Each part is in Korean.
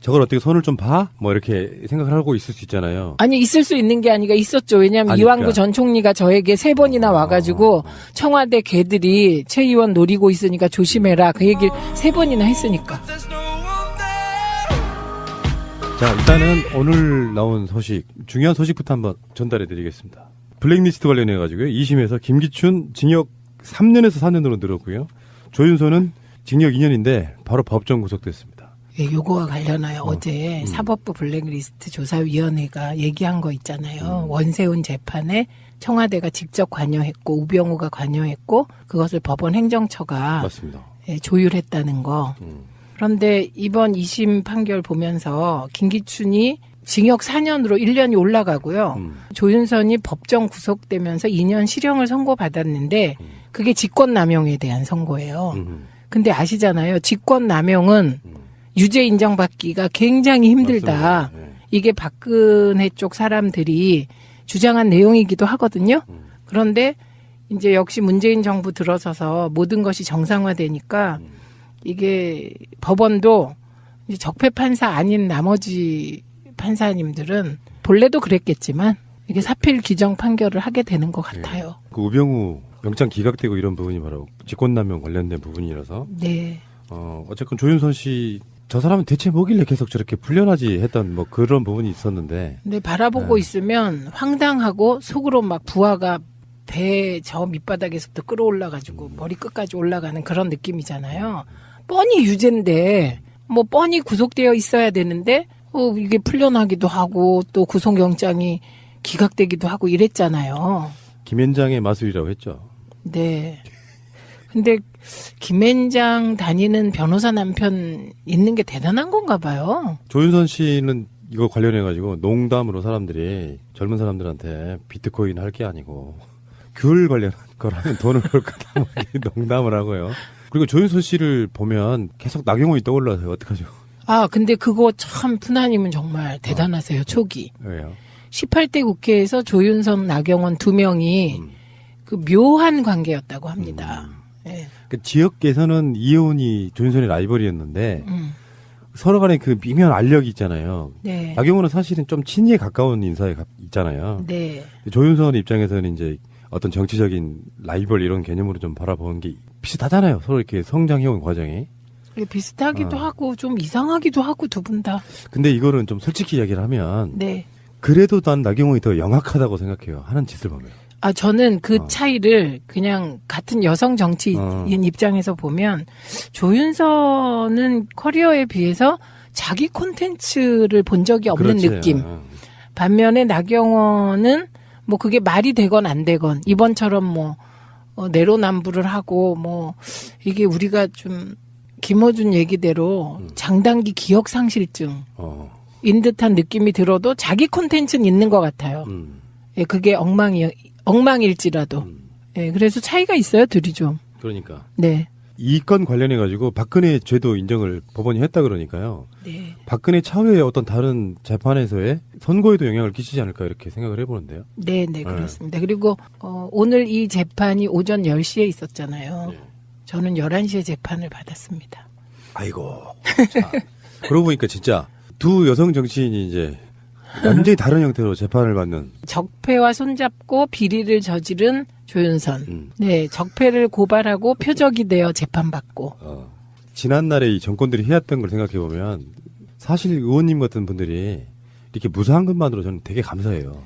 저걸 어떻게 손을 좀 봐? 뭐 이렇게 생각을 하고 있을 수 있잖아요. 아니 있을 수 있는 게 아니라 있었죠. 왜냐하면 아니, 이완구 그러니까. 전 총리가 저에게 3번이나 와가지고 청와대 개들이 최 의원 노리고 있으니까 조심해라. 그 얘기를 3번이나 했으니까. 자, 일단은 오늘 나온 소식, 중요한 소식부터 한번 전달해 드리겠습니다. 블랙리스트 관련해가지고요. 2심에서 김기춘 징역 3년에서 4년으로 늘었고요. 조윤선은 징역 2년인데 바로 법정 구속됐습니다. 예, 요거와 관련하여 어제 사법부 블랙리스트 조사위원회가 얘기한 거 있잖아요. 원세훈 재판에 청와대가 직접 관여했고 우병우가 관여했고 그것을 법원 행정처가 맞습니다. 예, 조율했다는 거. 그런데 이번 2심 판결 보면서 김기춘이 징역 4년으로 1년이 올라가고요. 조윤선이 법정 구속되면서 2년 실형을 선고받았는데 그게 직권남용에 대한 선고예요. 근데 아시잖아요. 직권남용은 유죄 인정받기가 굉장히 힘들다. 맞습니다. 네. 이게 박근혜 쪽 사람들이 주장한 내용이기도 하거든요. 그런데 이제 역시 문재인 정부 들어서서 모든 것이 정상화되니까 이게 법원도 이제 적폐 판사 아닌 나머지 판사님들은 본래도 그랬겠지만 이게 사필 규정 판결을 하게 되는 것 같아요. 그 우병우 영장 기각되고 이런 부분이 바로 직권남용 관련된 부분이라서 네. 어쨌건 조윤선 씨 저 사람은 대체 뭐길래 계속 저렇게 풀려나지 했던 뭐 그런 부분이 있었는데 근데 바라보고 네. 있으면 황당하고 속으로 막 부하가 배 저 밑바닥에서부터 끌어올라가지고 머리 끝까지 올라가는 그런 느낌이잖아요. 뻔히 유죄인데 뭐 뻔히 구속되어 있어야 되는데 이게 풀려나기도 하고 또 구속영장이 기각되기도 하고 이랬잖아요. 김현장의 마술이라고 했죠. 네. 근데 김앤장 다니는 변호사 남편 있는 게 대단한 건가 봐요. 조윤선 씨는 이거 관련해가지고 농담으로 사람들이 젊은 사람들한테 비트코인 할 게 아니고 귤 관련한 거라면 돈을 벌 거다 뭐 이렇게 농담을 하고요. 그리고 조윤선 씨를 보면 계속 나경원이 떠올라서요. 어떡하죠? 아, 근데 그거 참 푸나님은 정말 대단하세요. 초기. 왜요? 18대 국회에서 조윤선, 나경원 2명이 그 묘한 관계였다고 합니다. 예. 그 지역에서는 이혜원이 조윤선의 라이벌이었는데 서로 간에 그 미묘한 알력이 있잖아요. 네. 나경원은 사실은 좀 친이에 가까운 인사에 있잖아요. 네. 조윤선 입장에서는 이제 어떤 정치적인 라이벌 이런 개념으로 좀 바라보는 게 비슷하잖아요. 서로 이렇게 성장해온 과정이. 비슷하기도 하고 좀 이상하기도 하고 두 분 다. 근데 이거는 좀 솔직히 이야기를 하면 네. 그래도 난 나경원이 더 영악하다고 생각해요. 하는 짓을 보면. 아, 저는 그 차이를 그냥 같은 여성 정치인 입장에서 보면 조윤선은 커리어에 비해서 자기 콘텐츠를 본 적이 없는 그렇지. 느낌. 반면에 나경원은 뭐 그게 말이 되건 안 되건 이번처럼 뭐 내로남불을 하고 뭐 이게 우리가 좀 김어준 얘기대로 장단기 기억상실증 인 듯한 느낌이 들어도 자기 콘텐츠는 있는 것 같아요. 예, 그게 엉망일지라도. 예, 그래서 차이가 있어요, 둘이 좀. 그러니까. 네. 이 건 관련해가지고 박근혜 죄도 인정을 법원이 했다 그러니까요. 네. 박근혜 차후에 어떤 다른 재판에서의 선고에도 영향을 끼치지 않을까 이렇게 생각을 해보는데요. 네, 그렇습니다. 그리고 오늘 이 재판이 오전 10시에 있었잖아요. 네. 저는 11시에 재판을 받았습니다. 아이고. 자, 그러고 보니까 진짜 두 여성 정치인이 이제 완전히 다른 형태로 재판을 받는. 적폐와 손잡고 비리를 저지른 조윤선. 네, 적폐를 고발하고 표적이 되어 재판받고. 지난날에 이 정권들이 해왔던 걸 생각해 보면 사실 의원님 같은 분들이 이렇게 무사한 것만으로 저는 되게 감사해요.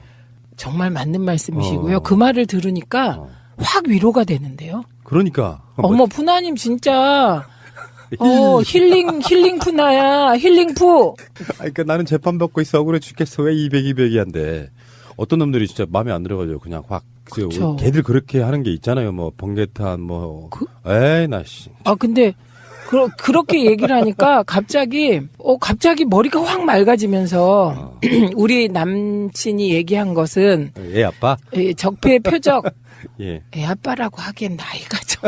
정말 맞는 말씀이시고요. 그 말을 들으니까 확 위로가 되는데요. 그러니까. 어머, 푸나님 진짜 힐링 푸나야. 힐링 푸. 그러니까 나는 재판 받고 있어 억울해 죽겠어. 왜 200이 한데 어떤 놈들이 진짜 마음에 안 들어가지고 그냥 확. 그쵸. 걔들 그렇게 하는 게 있잖아요. 뭐 번개탄 에이 나 씨. 아 근데 그렇게 얘기를 하니까 갑자기 머리가 확 맑아지면서 우리 남친이 얘기한 것은 애 아빠? 적폐의 표적. 예. 애 아빠라고 하기엔 나이가 좀.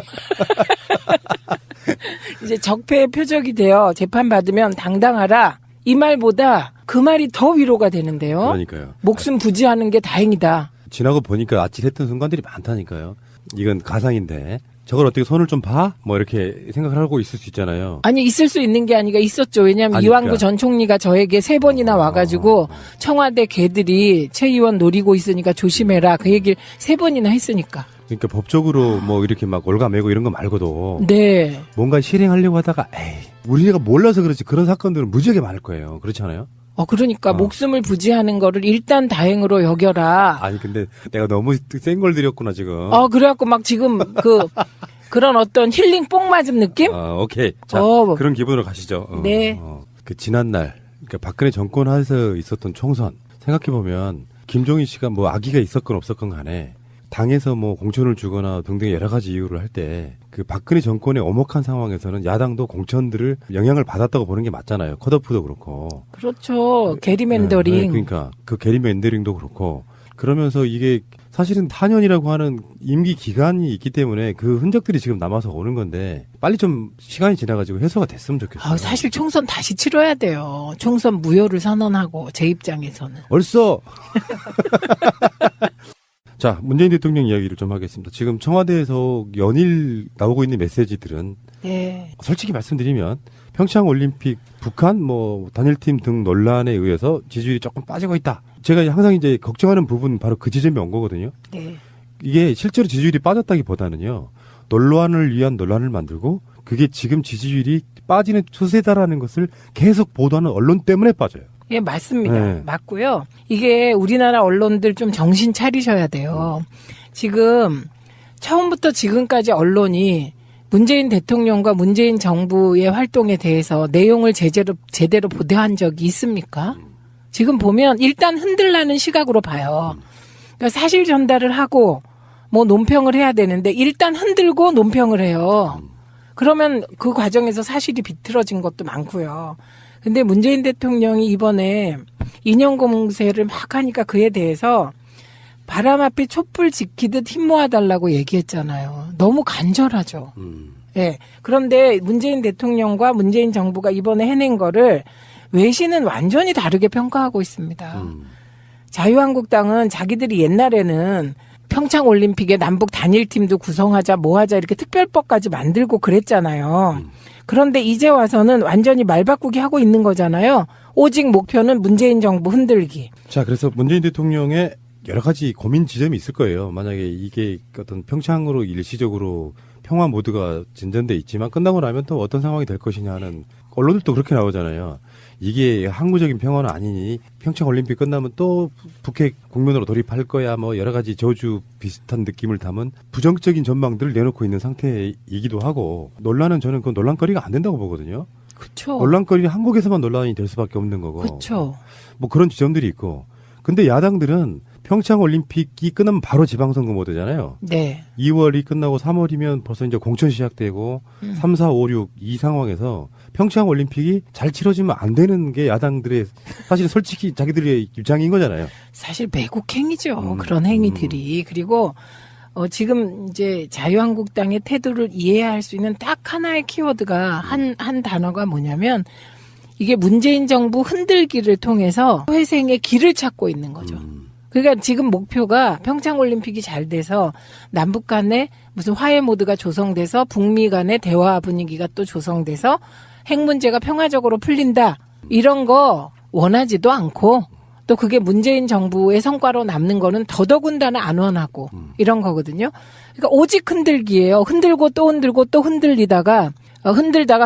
이제 적폐의 표적이 되어 재판받으면 당당하라. 이 말보다 그 말이 더 위로가 되는데요. 그러니까요. 목숨 부지하는 게 다행이다. 지나고 보니까 아찔했던 순간들이 많다니까요. 이건 가상인데 저걸 어떻게 손을 좀 봐? 뭐 이렇게 생각을 하고 있을 수 있잖아요. 아니 있을 수 있는 게 아니라 있었죠. 왜냐하면 아니, 이완구 그러니까. 전 총리가 저에게 3번이나 와가지고 청와대 개들이 최 의원 노리고 있으니까 조심해라 그 얘기를 3번이나 했으니까. 그러니까 법적으로 뭐 이렇게 막 올가매고 이런 거 말고도 네. 뭔가 실행하려고 하다가 에이 우리가 몰라서 그렇지 그런 사건들은 무지하게 많을 거예요. 그렇지 않아요? 그러니까 목숨을 부지하는 거를 일단 다행으로 여겨라. 아니 근데 내가 너무 센 걸 드렸구나 지금. 그래갖고 막 지금 그런 어떤 힐링 뽕 맞은 느낌? 오케이. 자 그런 기분으로 가시죠. 네. 그 지난날 그러니까 박근혜 정권 하에서 있었던 총선 생각해 보면 김종인 씨가 뭐 악의가 있었건 없었건 간에 당에서 뭐 공천을 주거나 등등 여러 가지 이유를 할 때 그 박근혜 정권의 엄혹한 상황에서는 야당도 공천들을 영향을 받았다고 보는 게 맞잖아요. 컷오프도 그렇고. 그렇죠. 게리맨더링. 네, 그러니까 그 게리맨더링도 그렇고 그러면서 이게 사실은 4년이라고 하는 임기 기간이 있기 때문에 그 흔적들이 지금 남아서 오는 건데 빨리 좀 시간이 지나가지고 해소가 됐으면 좋겠어요. 사실 총선 다시 치러야 돼요. 총선 무효를 선언하고 제 입장에서는. 얼써. 자, 문재인 대통령 이야기를 좀 하겠습니다. 지금 청와대에서 연일 나오고 있는 메시지들은 네. 솔직히 말씀드리면 평창 올림픽 북한 뭐 단일팀 등 논란에 의해서 지지율이 조금 빠지고 있다. 제가 항상 이제 걱정하는 부분 바로 그 지점이 온 거거든요. 네. 이게 실제로 지지율이 빠졌다기보다는요. 논란을 위한 논란을 만들고 그게 지금 지지율이 빠지는 추세다라는 것을 계속 보도하는 언론 때문에 빠져요. 예, 맞습니다. 네. 맞고요. 이게 우리나라 언론들 좀 정신 차리셔야 돼요. 지금 처음부터 지금까지 언론이 문재인 대통령과 문재인 정부의 활동에 대해서 내용을 제대로 보도한 적이 있습니까? 지금 보면 일단 흔들라는 시각으로 봐요. 그러니까 사실 전달을 하고 뭐 논평을 해야 되는데 일단 흔들고 논평을 해요. 그러면 그 과정에서 사실이 비틀어진 것도 많고요. 근데 문재인 대통령이 이번에 인형 공세를 막 하니까 그에 대해서 바람 앞에 촛불 지키듯 힘 모아달라고 얘기했잖아요. 너무 간절하죠. 예. 그런데 문재인 대통령과 문재인 정부가 이번에 해낸 거를 외신은 완전히 다르게 평가하고 있습니다. 자유한국당은 자기들이 옛날에는 평창 올림픽에 남북 단일팀도 구성하자 뭐 하자 이렇게 특별법까지 만들고 그랬잖아요. 그런데 이제 와서는 완전히 말 바꾸기 하고 있는 거잖아요. 오직 목표는 문재인 정부 흔들기. 자, 그래서 문재인 대통령의 여러 가지 고민 지점이 있을 거예요. 만약에 이게 어떤 평창으로 일시적으로 평화 모드가 진전돼 있지만 끝나고 나면 또 어떤 상황이 될 것이냐는 언론들도 그렇게 나오잖아요. 이게 항구적인 평화는 아니니 평창 올림픽 끝나면 또 북핵 국면으로 돌입할 거야 뭐 여러 가지 저주 비슷한 느낌을 담은 부정적인 전망들을 내놓고 있는 상태이기도 하고 논란은 저는 그 논란거리가 안 된다고 보거든요. 그렇죠. 논란거리는 한국에서만 논란이 될 수밖에 없는 거고. 그렇죠. 뭐 그런 지점들이 있고. 근데 야당들은 평창 올림픽이 끝나면 바로 지방선거 모드잖아요. 네. 2월이 끝나고 3월이면 벌써 이제 공천 시작되고 3, 4, 5, 6 이 상황에서 평창 올림픽이 잘 치러지면 안 되는 게 야당들의 사실 솔직히 자기들의 입장인 거잖아요. 사실 매국행위죠. 그런 행위들이. 그리고 지금 이제 자유한국당의 태도를 이해할 수 있는 딱 하나의 키워드가 한 단어가 뭐냐면 이게 문재인 정부 흔들기를 통해서 회생의 길을 찾고 있는 거죠. 그러니까 지금 목표가 평창올림픽이 잘 돼서 남북 간에 무슨 화해 모드가 조성돼서 북미 간의 대화 분위기가 또 조성돼서 핵 문제가 평화적으로 풀린다. 이런 거 원하지도 않고 또 그게 문재인 정부의 성과로 남는 거는 더더군다나 안 원하고 이런 거거든요. 그러니까 오직 흔들기예요. 흔들고 또 흔들고 또 흔들다가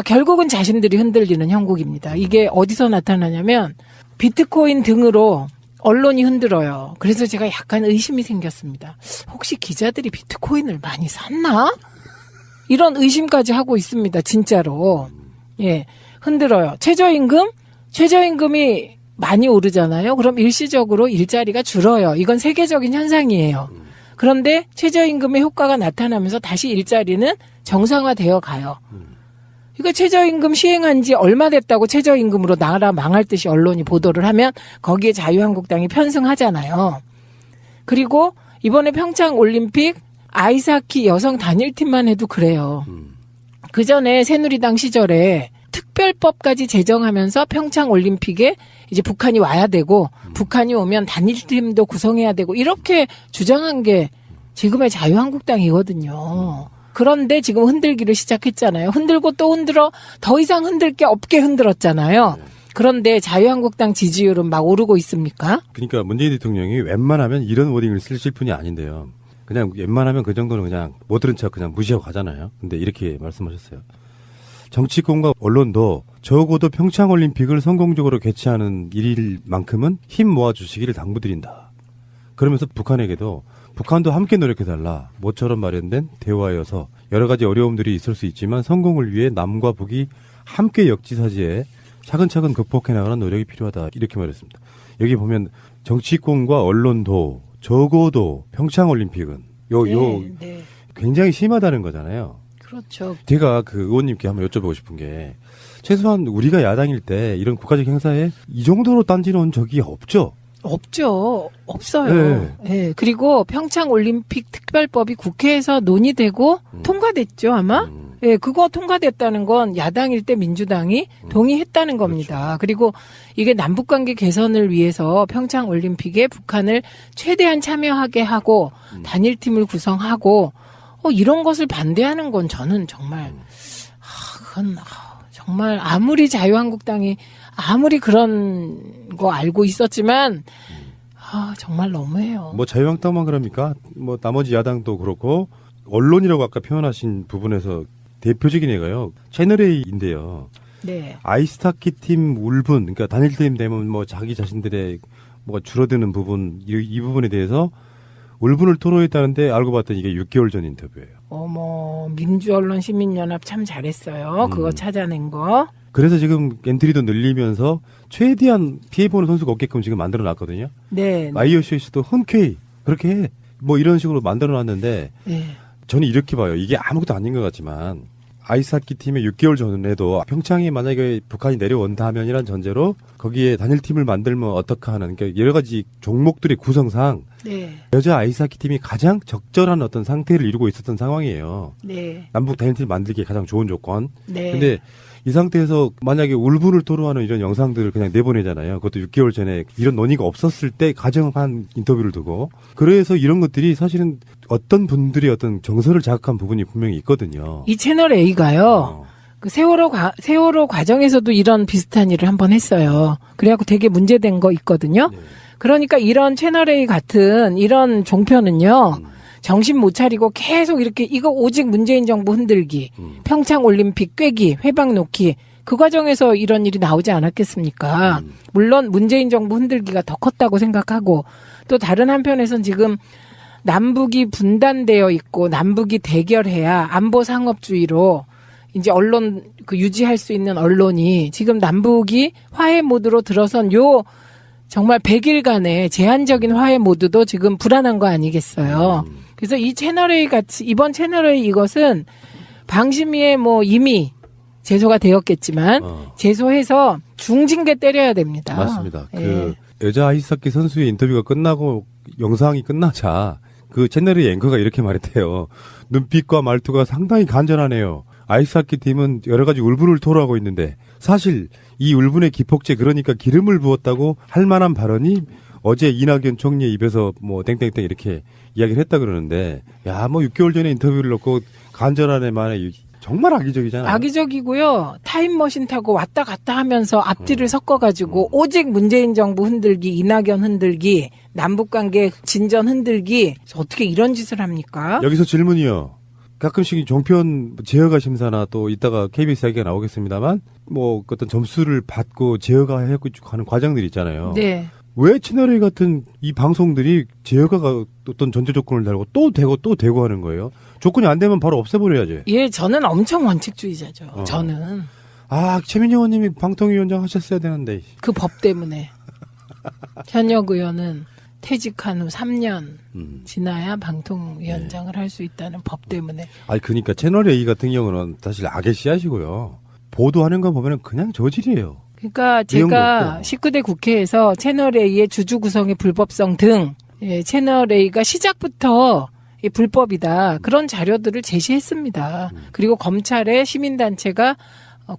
결국은 자신들이 흔들리는 형국입니다. 이게 어디서 나타나냐면 비트코인 등으로 언론이 흔들어요. 그래서 제가 약간 의심이 생겼습니다. 혹시 기자들이 비트코인을 많이 샀나? 이런 의심까지 하고 있습니다. 진짜로. 예, 흔들어요. 최저임금이 많이 오르잖아요. 그럼 일시적으로 일자리가 줄어요. 이건 세계적인 현상이에요. 그런데 최저임금의 효과가 나타나면서 다시 일자리는 정상화되어 가요. 그러니까 최저임금 시행한 지 얼마 됐다고 최저임금으로 나라 망할 듯이 언론이 보도를 하면 거기에 자유한국당이 편승하잖아요. 그리고 이번에 평창올림픽 아이스하키 여성 단일팀만 해도 그래요. 그 전에 새누리당 시절에 특별법까지 제정하면서 평창올림픽에 이제 북한이 와야 되고 북한이 오면 단일팀도 구성해야 되고 이렇게 주장한 게 지금의 자유한국당이거든요. 그런데 지금 흔들기를 시작했잖아요. 흔들고 또 흔들어 더 이상 흔들 게 없게 흔들었잖아요. 그런데 자유한국당 지지율은 막 오르고 있습니까? 그러니까 문재인 대통령이 웬만하면 이런 워딩을 쓰실 분이 아닌데요. 그냥 웬만하면 그 정도는 그냥 못 들은 척 그냥 무시하고 가잖아요. 근데 이렇게 말씀하셨어요. 정치권과 언론도 적어도 평창올림픽을 성공적으로 개최하는 일만큼은 힘 모아주시기를 당부드린다. 그러면서 북한에게도 북한도 함께 노력해달라. 모처럼 마련된 대화여서 여러 가지 어려움들이 있을 수 있지만 성공을 위해 남과 북이 함께 역지사지에 차근차근 극복해 나가는 노력이 필요하다. 이렇게 말했습니다. 여기 보면 정치권과 언론도 적어도 평창올림픽은 네. 굉장히 심하다는 거잖아요. 그렇죠. 제가 그 의원님께 한번 여쭤보고 싶은 게 최소한 우리가 야당일 때 이런 국가적 행사에 이 정도로 딴지는 적이 없죠. 없죠. 없어요. 예. 그리고 평창올림픽 특별법이 국회에서 논의되고 통과됐죠, 아마? 예, 그거 통과됐다는 건 야당일 때 민주당이 동의했다는 겁니다. 그리고 이게 남북관계 개선을 위해서 평창올림픽에 북한을 최대한 참여하게 하고 단일팀을 구성하고 이런 것을 반대하는 건 저는 정말 그건 정말 아무리 자유한국당이 아무리 그런 거 알고 있었지만 정말 너무해요. 뭐 자유한국당만 그럽니까? 뭐 나머지 야당도 그렇고 언론이라고 아까 표현하신 부분에서 대표적인 애가요. 채널A인데요. 네. 아이스타키 팀 울분, 그러니까 단일팀 되면 뭐 자기 자신들의 뭐가 줄어드는 부분, 이 부분에 대해서 울분을 토로했다는데 알고 봤더니 이게 6개월 전 인터뷰예요. 어머, 민주언론 시민연합 참 잘했어요. 그거 찾아낸 거. 그래서 지금 엔트리도 늘리면서 최대한 피해보는 선수가 없게끔 지금 만들어 놨거든요. 네. IOC도 흔쾌히 그렇게 해. 뭐 이런 식으로 만들어 놨는데 네. 저는 이렇게 봐요. 이게 아무것도 아닌 것 같지만 아이스하키 팀의 6개월 전에도 평창에 만약에 북한이 내려온다면이란 전제로 거기에 단일팀을 만들면 어떡하 하는 그러니까 여러 가지 종목들의 구성상 네. 여자 아이스하키 팀이 가장 적절한 어떤 상태를 이루고 있었던 상황이에요. 네. 남북 단일팀 만들기에 가장 좋은 조건. 네. 근데 이 상태에서 만약에 울분을 토로하는 이런 영상들을 그냥 내보내잖아요. 그것도 6개월 전에 이런 논의가 없었을 때 가정한 인터뷰를 두고. 그래서 이런 것들이 사실은 어떤 분들의 어떤 정서를 자극한 부분이 분명히 있거든요. 이 채널 A가요. 그 세월호 과정에서도 이런 비슷한 일을 한번 했어요. 그래갖고 되게 문제된 거 있거든요. 네. 그러니까 이런 채널 A 같은 이런 종편은요. 정신 못 차리고 계속 이렇게 이거 오직 문재인 정부 흔들기, 평창 올림픽 꿰기, 회방 놓기 그 과정에서 이런 일이 나오지 않았겠습니까? 물론 문재인 정부 흔들기가 더 컸다고 생각하고 또 다른 한편에선 지금 남북이 분단되어 있고 남북이 대결해야 안보 상업주의로 이제 언론 그 유지할 수 있는 언론이 지금 남북이 화해 모드로 들어선 요 정말 100일간의 제한적인 화해 모드도 지금 불안한 거 아니겠어요. 그래서 이 채널A 같이 이번 채널A 이것은 방심위에 뭐 이미 제소가 되었겠지만 제소해서 중징계 때려야 됩니다. 맞습니다. 예. 그 여자 아이스하키 선수의 인터뷰가 끝나고 영상이 끝나자 그 채널의 앵커가 이렇게 말했대요. 눈빛과 말투가 상당히 간절하네요. 아이스하키 팀은 여러 가지 울분을 토로하고 있는데 사실 이 울분의 기폭제 그러니까 기름을 부었다고 할 만한 발언이 어제 이낙연 총리의 입에서 뭐 땡땡땡 이렇게 이야기를 했다 그러는데 야 뭐 6개월 전에 인터뷰를 놓고 간절하네 만에 정말 악의적이잖아요. 악의적이고요. 타임머신 타고 왔다 갔다 하면서 앞뒤를 섞어가지고 오직 문재인 정부 흔들기, 이낙연 흔들기, 남북관계 진전 흔들기 어떻게 이런 짓을 합니까? 여기서 질문이요. 가끔씩 종편 제어가 심사나 또 이따가 KBS 이야기가 나오겠습니다만 뭐 어떤 점수를 받고 제어가 하는 과정들이 있잖아요. 네. 왜 채널A 같은 이 방송들이 제어가 어떤 전제 조건을 달고 또 되고 하는 거예요? 조건이 안 되면 바로 없애버려야지. 예, 저는 엄청 원칙주의자죠. 저는. 최민영 의원님이 방통위원장 하셨어야 되는데. 그 법 때문에. 현역 의원은 퇴직한 후 3년 지나야 방통위원장을 할 수 있다는 법 때문에. 그러니까 채널A 같은 경우는 사실 악의 씨앗이고요. 보도하는 거 보면은 그냥 저질이에요. 그러니까 제가 19대 국회에서 채널A의 주주 구성의 불법성 등 채널A가 시작부터 불법이다. 그런 자료들을 제시했습니다. 그리고 검찰에 시민단체가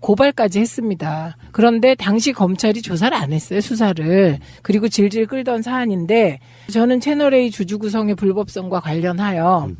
고발까지 했습니다. 그런데 당시 검찰이 조사를 안 했어요, 수사를. 그리고 질질 끌던 사안인데 저는 채널A 주주 구성의 불법성과 관련하여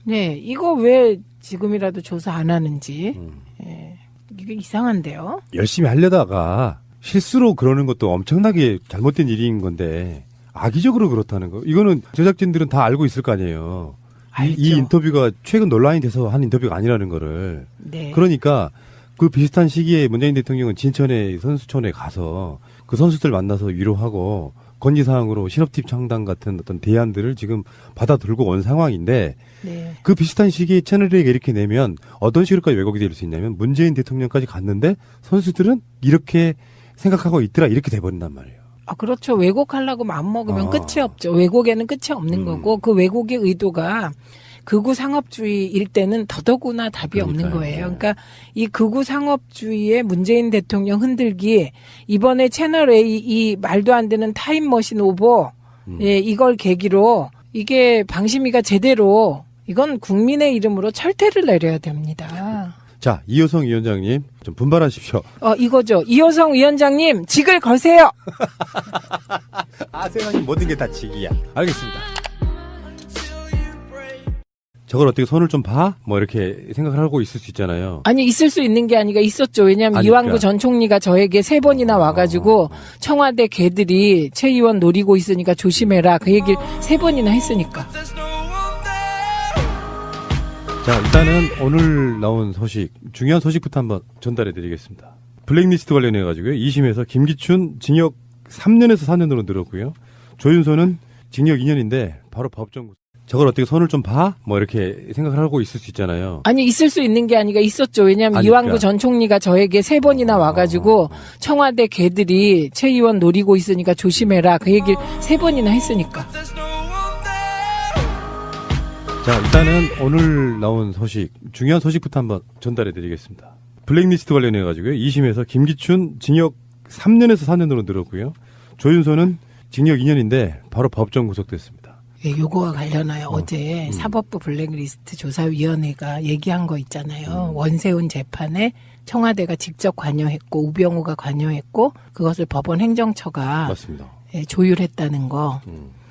이거 왜 지금이라도 조사 안 하는지. 예. 이게 이상한데요. 열심히 하려다가 실수로 그러는 것도 엄청나게 잘못된 일인 건데 악의적으로 그렇다는 거. 이거는 제작진들은 다 알고 있을 거 아니에요. 알죠. 이 인터뷰가 최근 논란이 돼서 한 인터뷰가 아니라는 거를. 네. 그러니까 그 비슷한 시기에 문재인 대통령은 진천의 선수촌에 가서 그 선수들 만나서 위로하고 건의사항으로 실업팀 창단 같은 어떤 대안들을 지금 받아들고 온 상황인데 네. 그 비슷한 시기에 채널에게 이렇게 내면 어떤 식으로까지 왜곡이 될 수 있냐면 문재인 대통령까지 갔는데 선수들은 이렇게 생각하고 있더라 이렇게 돼버린단 말이에요. 아, 그렇죠. 왜곡하려고 마음먹으면 아. 끝이 없죠. 왜곡에는 끝이 없는 거고 그 왜곡의 의도가 극우 상업주의일 때는 더더구나 답이 없는 그러니까요. 거예요. 그러니까 이 극우 상업주의의 문재인 대통령 흔들기 이번에 채널 A 이 말도 안 되는 타임머신 오버 예, 이걸 계기로 이게 방심위가 제대로 이건 국민의 이름으로 철퇴를 내려야 됩니다. 자, 이효성 위원장님 좀 분발하십시오. 이거죠. 이효성 위원장님 직을 거세요. 세상에 모든 게 다 직이야. 알겠습니다. 저걸 어떻게 손을 좀 봐? 뭐 이렇게 생각을 하고 있을 수 있잖아요. 아니 있을 수 있는 게 아니라 있었죠. 왜냐하면 아니, 이완구 그러니까. 전 총리가 저에게 3번이나 와가지고 청와대 개들이 최 의원 노리고 있으니까 조심해라 그 얘기를 3번이나 했으니까. 자, 일단은 오늘 나온 소식, 중요한 소식부터 한번 전달해 드리겠습니다. 블랙리스트 관련해 가지고요. 2심에서 김기춘 징역 3년에서 4년으로 늘었고요. 조윤소는 징역 2년인데 바로 법정 저걸 어떻게 손을 좀 봐? 뭐 이렇게 생각을 하고 있을 수 있잖아요. 아니 있을 수 있는 게 아니라 있었죠. 왜냐하면 아니, 이완구 그러니까. 전 총리가 저에게 3번이나 와가지고 청와대 개들이 최 의원 노리고 있으니까 조심해라 그 얘기를 3번이나 했으니까. 자, 일단은 오늘 나온 소식, 중요한 소식부터 한번 전달해 드리겠습니다. 블랙리스트 관련해 가지고요. 2심에서 김기춘 징역 3년에서 4년으로 늘었고요. 조윤소는 징역 2년인데 바로 법정 구속됐습니다. 예, 요거와 관련하여 어제 사법부 블랙리스트 조사위원회가 얘기한 거 있잖아요. 원세훈 재판에 청와대가 직접 관여했고 우병우가 관여했고 그것을 법원 행정처가 맞습니다. 예, 조율했다는 거.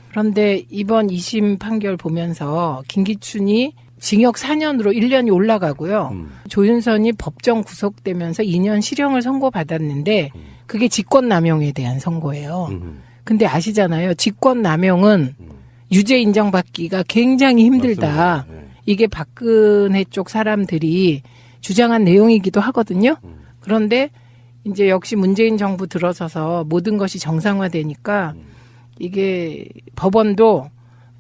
그런데 이번 2심 판결 보면서 김기춘이 징역 4년으로 1년이 올라가고요. 조윤선이 법정 구속되면서 2년 실형을 선고받았는데 그게 직권남용에 대한 선고예요. 근데 아시잖아요. 직권남용은 유죄 인정받기가 굉장히 힘들다. 맞습니다. 네. 이게 박근혜 쪽 사람들이 주장한 내용이기도 하거든요. 그런데 이제 역시 문재인 정부 들어서서 모든 것이 정상화되니까 이게 법원도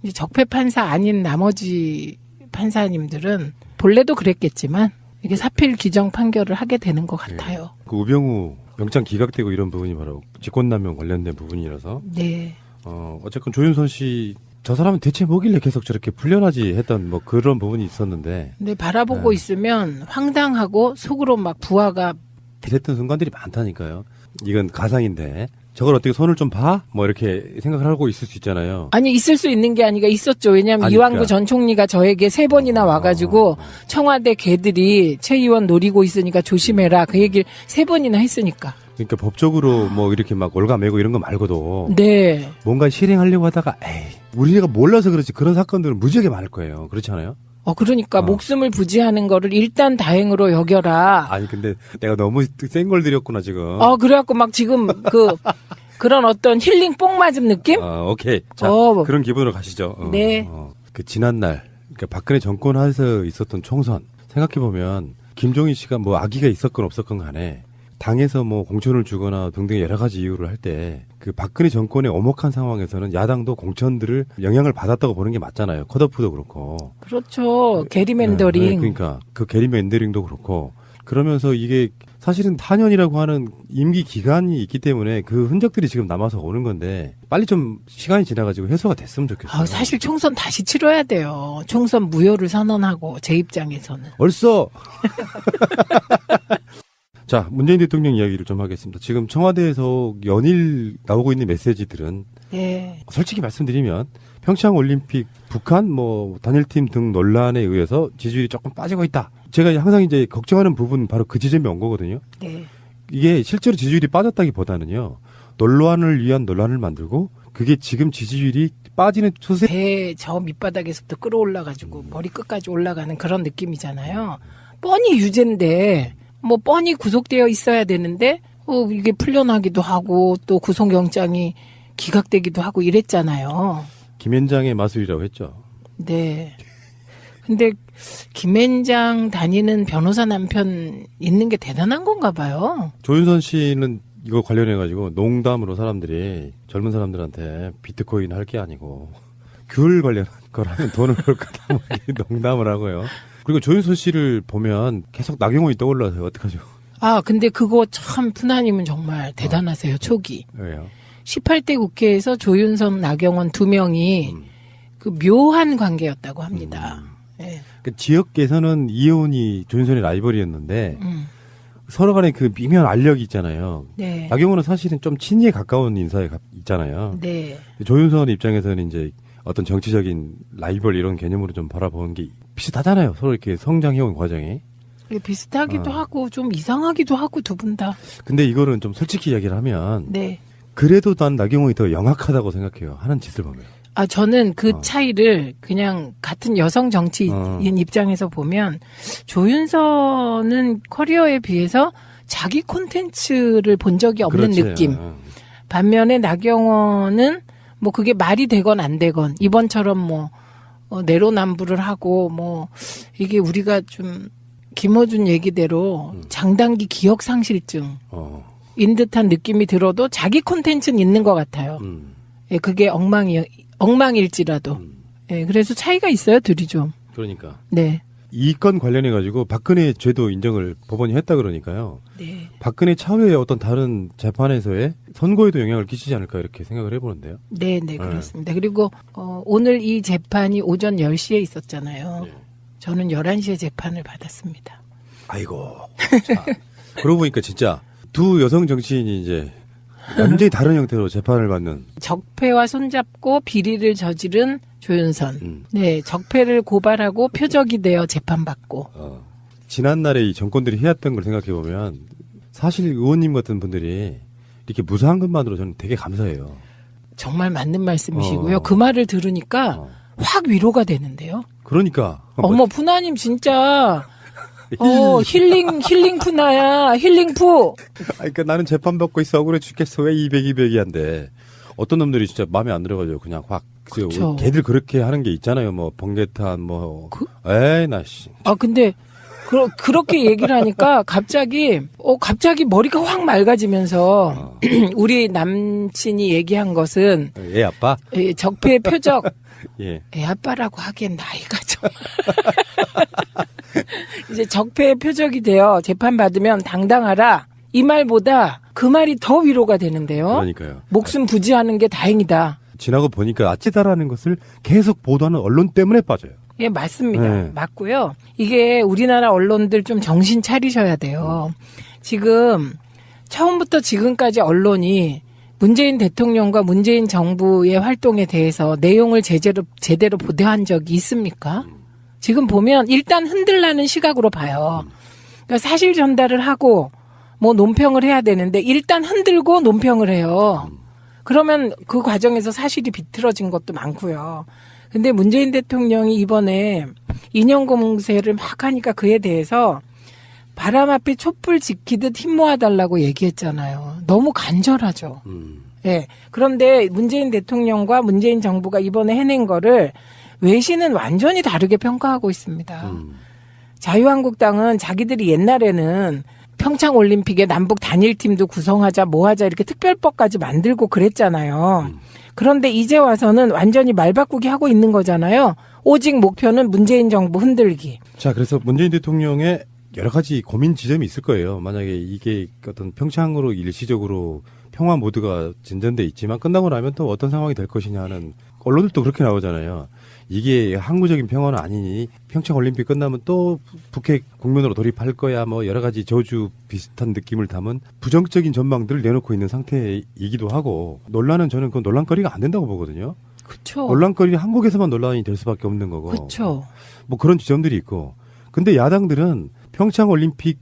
이제 적폐 판사 아닌 나머지 판사님들은 본래도 그랬겠지만 이게 사필 규정 판결을 하게 되는 것 같아요. 그 우병우 영장 기각되고 이런 부분이 바로 직권남용 관련된 부분이라서 네. 어쨌건 조윤선 씨 저 사람은 대체 뭐길래 계속 저렇게 풀려나지 했던 뭐 그런 부분이 있었는데 근데 바라보고 있으면 황당하고 속으로 막 부하가 그랬던 순간들이 많다니까요. 이건 가상인데 저걸 어떻게 손을 좀 봐? 뭐 이렇게 생각을 하고 있을 수 있잖아요. 아니 있을 수 있는 게 아니라 있었죠. 왜냐하면 아니, 이완구 그러니까. 전 총리가 저에게 3번이나 와가지고 청와대 개들이 최 의원 노리고 있으니까 조심해라 그 얘기를 3번이나 했으니까. 그러니까 법적으로 뭐 이렇게 막 올가매고 이런 거 말고도 네. 뭔가 실행하려고 하다가 우리가 몰라서 그렇지 그런 사건들은 무지하게 많을 거예요. 그렇지 않아요? 그러니까 목숨을 부지하는 거를 일단 다행으로 여겨라. 아니 근데 내가 너무 센 걸 드렸구나 지금. 그래갖고 막 지금 그런 어떤 힐링 뽕 맞은 느낌? 오케이. 자, 그런 기분으로 가시죠. 네. 그 지난날, 그러니까 박근혜 정권 하에서 있었던 총선 생각해보면 김종인 씨가 뭐 악의가 있었건 없었건 간에 당에서 뭐 공천을 주거나 등등 여러 가지 이유를 할 때 그 박근혜 정권의 엄혹한 상황에서는 야당도 공천들을 영향을 받았다고 보는 게 맞잖아요. 컷오프도 그렇고. 그렇죠. 게리맨더링. 네, 그러니까 그 게리맨더링도 그렇고 그러면서 이게 사실은 4년이라고 하는 임기 기간이 있기 때문에 그 흔적들이 지금 남아서 오는 건데 빨리 좀 시간이 지나가지고 해소가 됐으면 좋겠어요. 사실 총선 다시 치러야 돼요. 총선 무효를 선언하고 제 입장에서는. 벌써 자, 문재인 대통령 이야기를 좀 하겠습니다. 지금 청와대에서 연일 나오고 있는 메시지들은 네. 솔직히 말씀드리면 평창 올림픽 북한 뭐 단일팀 등 논란에 의해서 지지율이 조금 빠지고 있다. 제가 항상 이제 걱정하는 부분 바로 그 지점이 온 거거든요. 네. 이게 실제로 지지율이 빠졌다기보다는요. 논란을 위한 논란을 만들고 그게 지금 지지율이 빠지는 추세. 배 저 밑바닥에서부터 끌어올라가지고 머리 끝까지 올라가는 그런 느낌이잖아요. 뻔히 유죄인데 뭐 뻔히 구속되어 있어야 되는데 이게 풀려나기도 하고 또 구속영장이 기각되기도 하고 이랬잖아요. 김현장의 마술이라고 했죠. 네. 근데 김현장 다니는 변호사 남편 있는 게 대단한 건가 봐요. 조윤선 씨는 이거 관련해가지고 농담으로 사람들이 젊은 사람들한테 비트코인 할 게 아니고 귤 관련한 거라면 돈을 벌 거다 뭐 이렇게 농담을 하고요. 그리고 조윤선 씨를 보면 계속 나경원이 떠올라서요. 어떡하죠? 아, 근데 그거 참 푸나님은 정말 대단하세요. 초기. 왜요? 18대 국회에서 조윤선, 나경원 두 명이 그 묘한 관계였다고 합니다. 예. 그 지역에서는 이혜원이 조윤선의 라이벌이었는데 음. 서로 간에 그 미묘한 알력이 있잖아요. 네. 나경원은 사실은 좀 친이에 가까운 인사에 있잖아요. 네. 조윤선 입장에서는 이제 어떤 정치적인 라이벌 이런 개념으로 좀 바라보는 게 비슷하잖아요. 서로 이렇게 성장해온 과정이. 비슷하기도 하고 좀 이상하기도 하고 두 분 다. 근데 이거는 좀 솔직히 이야기를 하면 네. 그래도 난 나경원이 더 영악하다고 생각해요. 하는 짓을 보면. 아, 저는 그 차이를 그냥 같은 여성 정치인 입장에서 보면 조윤선은 커리어에 비해서 자기 콘텐츠를 본 적이 없는 그렇지. 느낌. 반면에 나경원은 뭐 그게 말이 되건 안 되건 이번처럼 뭐 내로남불을 하고 뭐 이게 우리가 좀 김어준 얘기대로 장단기 기억 상실증 인 듯한 느낌이 들어도 자기 콘텐츠는 있는 것 같아요. 예, 그게 엉망일지라도. 예, 그래서 차이가 있어요, 둘이 좀. 그러니까. 네. 이 건 관련해가지고 박근혜 죄도 인정을 법원이 했다 그러니까요. 네. 박근혜 차후에 어떤 다른 재판에서의 선고에도 영향을 끼치지 않을까 이렇게 생각을 해보는데요. 네, 네, 그렇습니다. 그리고 오늘 이 재판이 오전 10시에 있었잖아요. 네. 저는 11시에 재판을 받았습니다. 아이고. 자, 그러고 보니까 진짜 두 여성 정치인이 이제 완전히 다른 형태로 재판을 받는. 적폐와 손잡고 비리를 저지른 조윤선. 네, 적폐를 고발하고 표적이 되어 재판받고. 지난날에 이 정권들이 해왔던 걸 생각해 보면 사실 의원님 같은 분들이 이렇게 무사한 것만으로 저는 되게 감사해요. 정말 맞는 말씀이시고요. 그 말을 들으니까 확 위로가 되는데요. 그러니까. 어머, 푸나님 진짜 힐링 푸나야. 힐링 푸. 그러니까 나는 재판 받고 있어 억울해 죽겠어. 왜 200이 한데 어떤 놈들이 진짜 마음에 안 들어가지고 그냥 확. 그쵸. 걔들 그렇게 하는 게 있잖아요. 뭐 번개탄 에이 나 씨. 아 근데 그렇게 얘기를 하니까 갑자기 머리가 확 맑아지면서 우리 남친이 얘기한 것은 애 아빠? 적폐의 표적. 예. 애 아빠라고 하기엔 나이가 좀. 이제 적폐의 표적이 되어 재판받으면 당당하라. 이 말보다 그 말이 더 위로가 되는데요. 그러니까요. 목숨 부지하는 게 다행이다. 지나고 보니까 아치다라는 것을 계속 보도하는 언론 때문에 빠져요. 예, 맞습니다. 네. 맞고요. 이게 우리나라 언론들 좀 정신 차리셔야 돼요. 지금 처음부터 지금까지 언론이 문재인 대통령과 문재인 정부의 활동에 대해서 내용을 제대로 보도한 적이 있습니까? 지금 보면 일단 흔들라는 시각으로 봐요. 그러니까 사실 전달을 하고 뭐 논평을 해야 되는데 일단 흔들고 논평을 해요. 그러면 그 과정에서 사실이 비틀어진 것도 많고요. 근데 문재인 대통령이 이번에 인형 공세를 막 하니까 그에 대해서 바람 앞에 촛불 지키듯 힘 모아달라고 얘기했잖아요. 너무 간절하죠. 예. 그런데 문재인 대통령과 문재인 정부가 이번에 해낸 거를 외신은 완전히 다르게 평가하고 있습니다. 자유한국당은 자기들이 옛날에는 평창올림픽에 남북 단일팀도 구성하자 뭐하자 이렇게 특별법까지 만들고 그랬잖아요. 그런데 이제 와서는 완전히 말 바꾸기 하고 있는 거잖아요. 오직 목표는 문재인 정부 흔들기. 자, 그래서 문재인 대통령의 여러 가지 고민 지점이 있을 거예요. 만약에 이게 어떤 평창으로 일시적으로 평화 모드가 진전돼 있지만 끝나고 나면 또 어떤 상황이 될 것이냐 하는 언론들도 그렇게 나오잖아요. 이게 항구적인 평화는 아니니 평창 올림픽 끝나면 또 북핵 국면으로 돌입할 거야 뭐 여러 가지 저주 비슷한 느낌을 담은 부정적인 전망들을 내놓고 있는 상태이기도 하고 논란은 저는 그 논란거리가 안 된다고 보거든요. 그렇죠. 논란거리는 한국에서만 논란이 될 수밖에 없는 거고. 그렇죠. 뭐 그런 지점들이 있고. 근데 야당들은 평창 올림픽